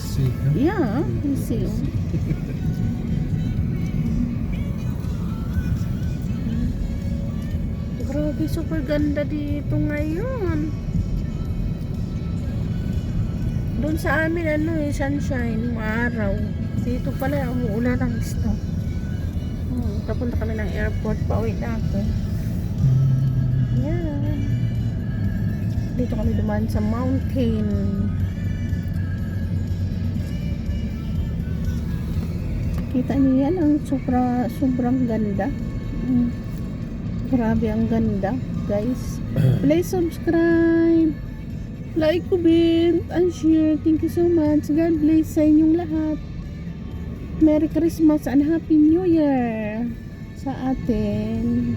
see. Huh? Yeah, you see. Grabe, super ganda dito ngayon. Doon sa amin, sunshine, araw. Dito pala, umuulan ng snow. Papunta kami ng airport, pauwi na ako. Yan. Dito kami dumaan sa mountain. Kita niyo yan, ang sobrang ganda. Grabe ang ganda, guys. Please subscribe, like, comment, and share. Thank you so much. God bless sa inyong lahat. Merry Christmas and Happy New Year sa atin.